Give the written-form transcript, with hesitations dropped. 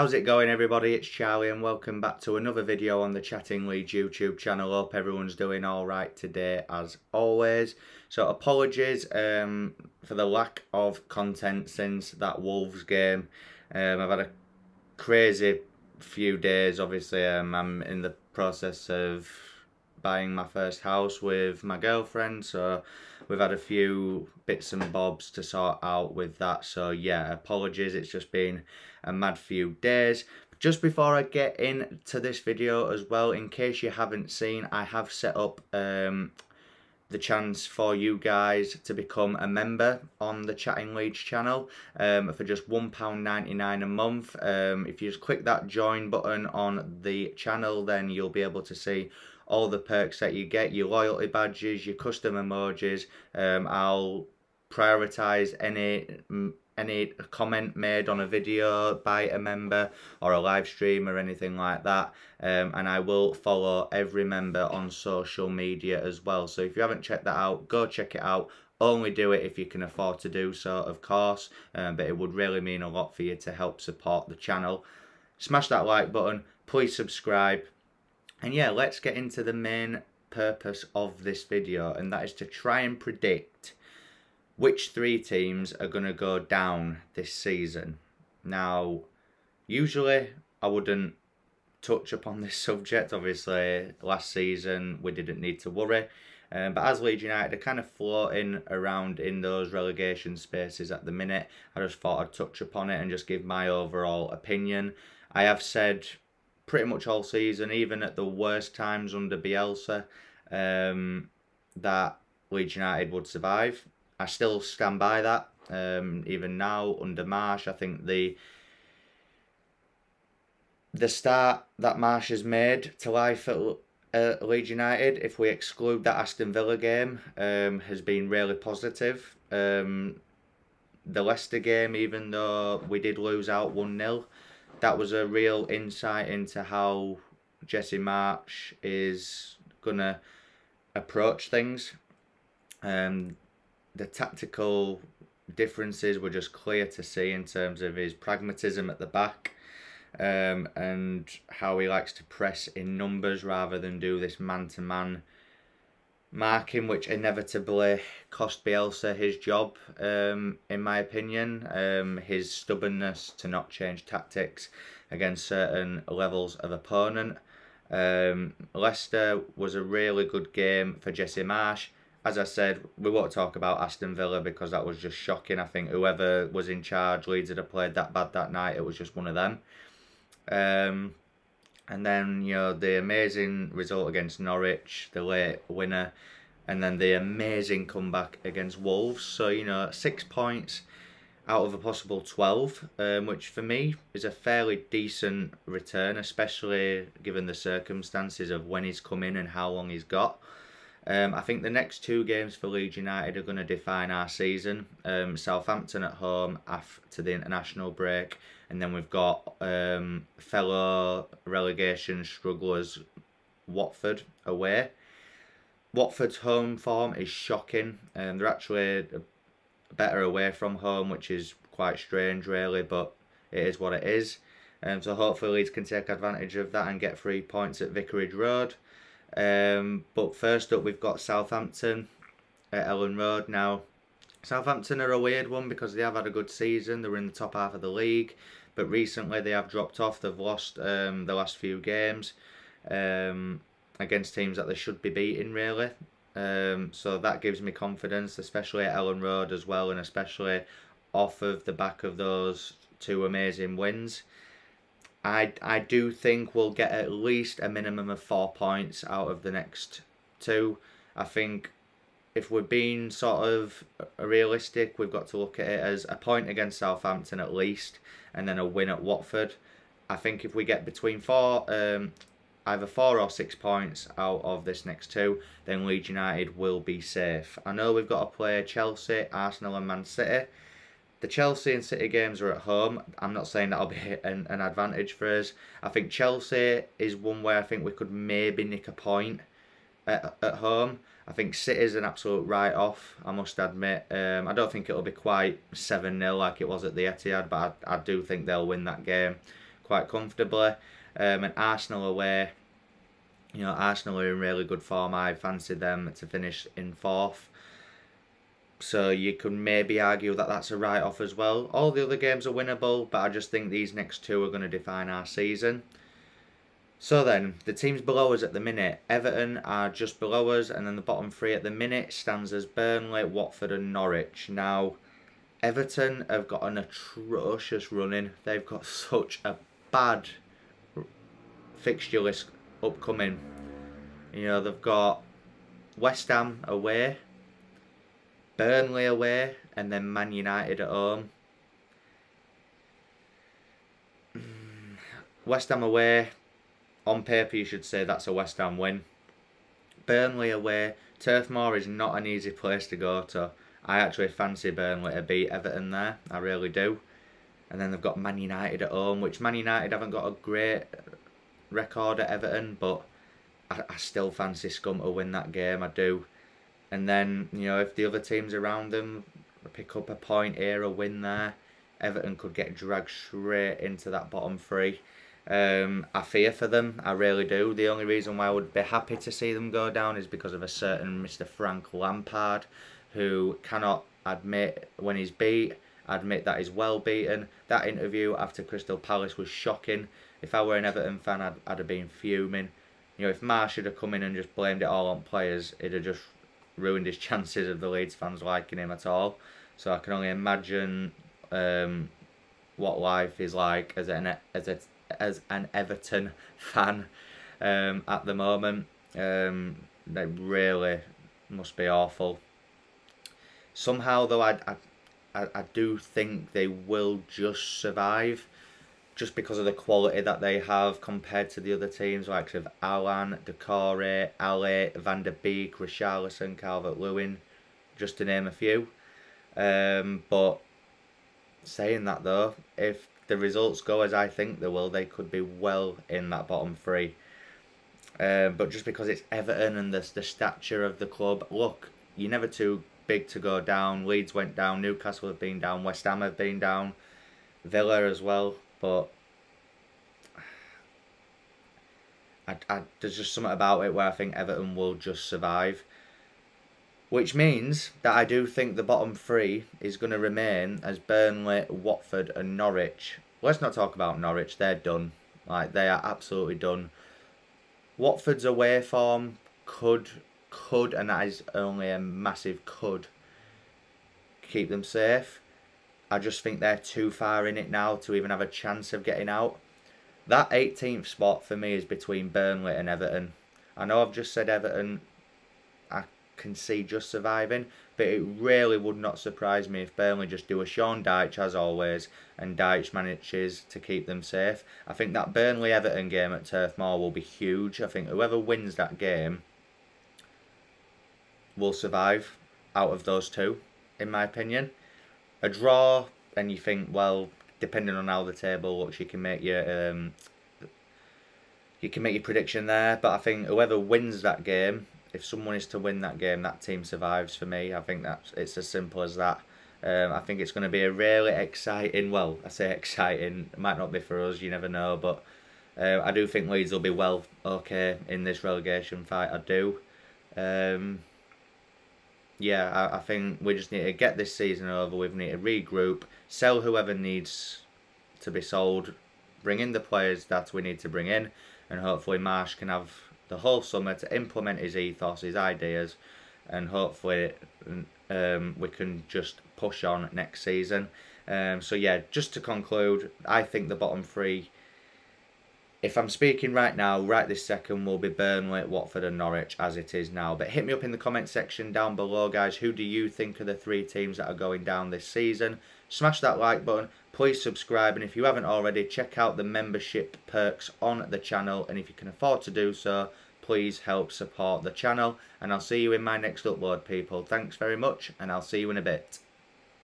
How's it going, everybody? It's Charlie and welcome back to another video on the Chatting Leeds YouTube channel. Hope everyone's doing alright today as always. So apologies for the lack of content since that Wolves game. I've had a crazy few days. Obviously I'm in the process of buying my first house with my girlfriend, so we've had a few bits and bobs to sort out with that. So yeah, apologies, it's just been a mad few days. Just before I get into this video as well, in case you haven't seen, I have set up the chance for you guys to become a member on the Chatting Leeds channel for just £1.99 a month. If you just click that join button on the channel, then you'll be able to see all the perks that you get, your loyalty badges, your custom emojis. I'll prioritise any comment made on a video by a member or a live stream or anything like that, and I will follow every member on social media as well. So if you haven't checked that out, go check it out. Only do it if you can afford to do so, of course, but it would really mean a lot for you to help support the channel. Smash that like button, please subscribe, and yeah, let's get into the main purpose of this video, and that is to try and predict which three teams are going to go down this season. Now, usually I wouldn't touch upon this subject. Obviously, last season we didn't need to worry. But as Leeds United are kind of floating around in those relegation spaces at the minute, I just thought I'd touch upon it and just give my overall opinion. I have said pretty much all season, even at the worst times under Bielsa, that Leeds United would survive. I still stand by that. Even now under Marsh, I think the start that Marsh has made to life at Leeds United, if we exclude that Aston Villa game, has been really positive. The Leicester game, even though we did lose out 1-0, that was a real insight into how Jesse Marsh is going to approach things. The tactical differences were just clear to see in terms of his pragmatism at the back, and how he likes to press in numbers rather than do this man-to-man marking, which inevitably cost Bielsa his job, in my opinion. His stubbornness to not change tactics against certain levels of opponent. Leicester was a really good game for Jesse Marsh. As I said, we won't talk about Aston Villa because that was just shocking. I think whoever was in charge, Leeds had played that bad that night. It was just one of them. And then, you know, the amazing result against Norwich, the late winner, and then the amazing comeback against Wolves. So, you know, 6 points out of a possible 12, which for me is a fairly decent return, especially given the circumstances of when he's come in and how long he's got. I think the next two games for Leeds United are going to define our season. Southampton at home after the international break, and then we've got fellow relegation strugglers Watford away. Watford's home form is shocking. They're actually better away from home, which is quite strange really, but it is what it is. So hopefully Leeds can take advantage of that and get 3 points at Vicarage Road. But first up, we've got Southampton at Ellen Road. Now, Southampton are a weird one because they have had a good season. They were in the top half of the league, but recently they have dropped off. They've lost the last few games against teams that they should be beating, really. So that gives me confidence, especially at Ellen Road as well, and especially off of the back of those two amazing wins. I do think we'll get at least a minimum of 4 points out of the next two. I think if we're being sort of realistic, we've got to look at it as a point against Southampton at least, and then a win at Watford. I think if we get between either 4 or 6 points out of this next two, then Leeds United will be safe. I know we've got to play Chelsea, Arsenal and Man City. The Chelsea and City games are at home. I'm not saying that'll be an advantage for us. I think Chelsea is one where I think we could maybe nick a point at home. I think City's an absolute write-off, I must admit. I don't think it'll be quite 7-0 like it was at the Etihad, but I do think they'll win that game quite comfortably. And Arsenal away, you know, Arsenal are in really good form. I fancied them to finish in 4th. So you could maybe argue that that's a write-off as well. All the other games are winnable, but I just think these next 2 are going to define our season. So then, the teams below us at the minute, Everton are just below us, and then the bottom 3 at the minute stands as Burnley, Watford and Norwich. Now, Everton have got an atrocious run-in. They've got such a bad fixture list upcoming. You know, they've got West Ham away, Burnley away, and then Man United at home. West Ham away, on paper you should say that's a West Ham win. Burnley away, Turf Moor is not an easy place to go to. I actually fancy Burnley to beat Everton there, I really do. And then they've got Man United at home, which Man United haven't got a great record at Everton, but I still fancy Scum to win that game, I do. And then, you know, if the other teams around them pick up a point here, a win there, Everton could get dragged straight into that bottom 3. I fear for them, I really do. The only reason why I would be happy to see them go down is because of a certain Mr. Frank Lampard, who cannot admit when he's beat, admit that he's well beaten. That interview after Crystal Palace was shocking. If I were an Everton fan, I'd have been fuming. You know, if Marsh had come in and just blamed it all on players, it'd have just ruined his chances of the Leeds fans liking him at all. So I can only imagine what life is like as an Everton fan at the moment. They really must be awful. Somehow though, I do think they will just survive, just because of the quality that they have compared to the other teams, like of Alan, Decore, Ale, Van der Beek, Richarlison, Calvert-Lewin, just to name a few. But saying that though, if the results go as I think they will, they could be well in that bottom 3. But just because it's Everton and the stature of the club, look, you're never too big to go down. Leeds went down, Newcastle have been down, West Ham have been down, Villa as well. But there's just something about it where I think Everton will just survive. Which means that I do think the bottom 3 is going to remain as Burnley, Watford and Norwich. Let's not talk about Norwich, they're done. Like, they are absolutely done. Watford's away form could, and that is only a massive could, keep them safe. I just think they're too far in it now to even have a chance of getting out. That 18th spot for me is between Burnley and Everton. I know I've just said Everton, I can see just surviving, but it really would not surprise me if Burnley just do a Sean Dyche as always, and Dyche manages to keep them safe. I think that Burnley-Everton game at Turf Moor will be huge. I think whoever wins that game will survive out of those 2, in my opinion. A draw, and you think, well, depending on how the table looks, you can make your prediction there. But I think whoever wins that game, if someone is to win that game, that team survives for me. I think it's as simple as that. I think it's going to be a really exciting, well, I say exciting, it might not be for us, you never know, but I do think Leeds will be well okay in this relegation fight, I do. Yeah, I think we just need to get this season over with, we need to regroup, sell whoever needs to be sold, bring in the players that we need to bring in, and hopefully Marsh can have the whole summer to implement his ethos, his ideas, and hopefully we can just push on next season. So yeah, just to conclude, I think the bottom 3, if I'm speaking right now, right this second, will be Burnley, Watford and Norwich as it is now. But hit me up in the comment section down below, guys. Who do you think are the 3 teams that are going down this season? Smash that like button. Please subscribe. And if you haven't already, check out the membership perks on the channel. And if you can afford to do so, please help support the channel. And I'll see you in my next upload, people. Thanks very much, and I'll see you in a bit.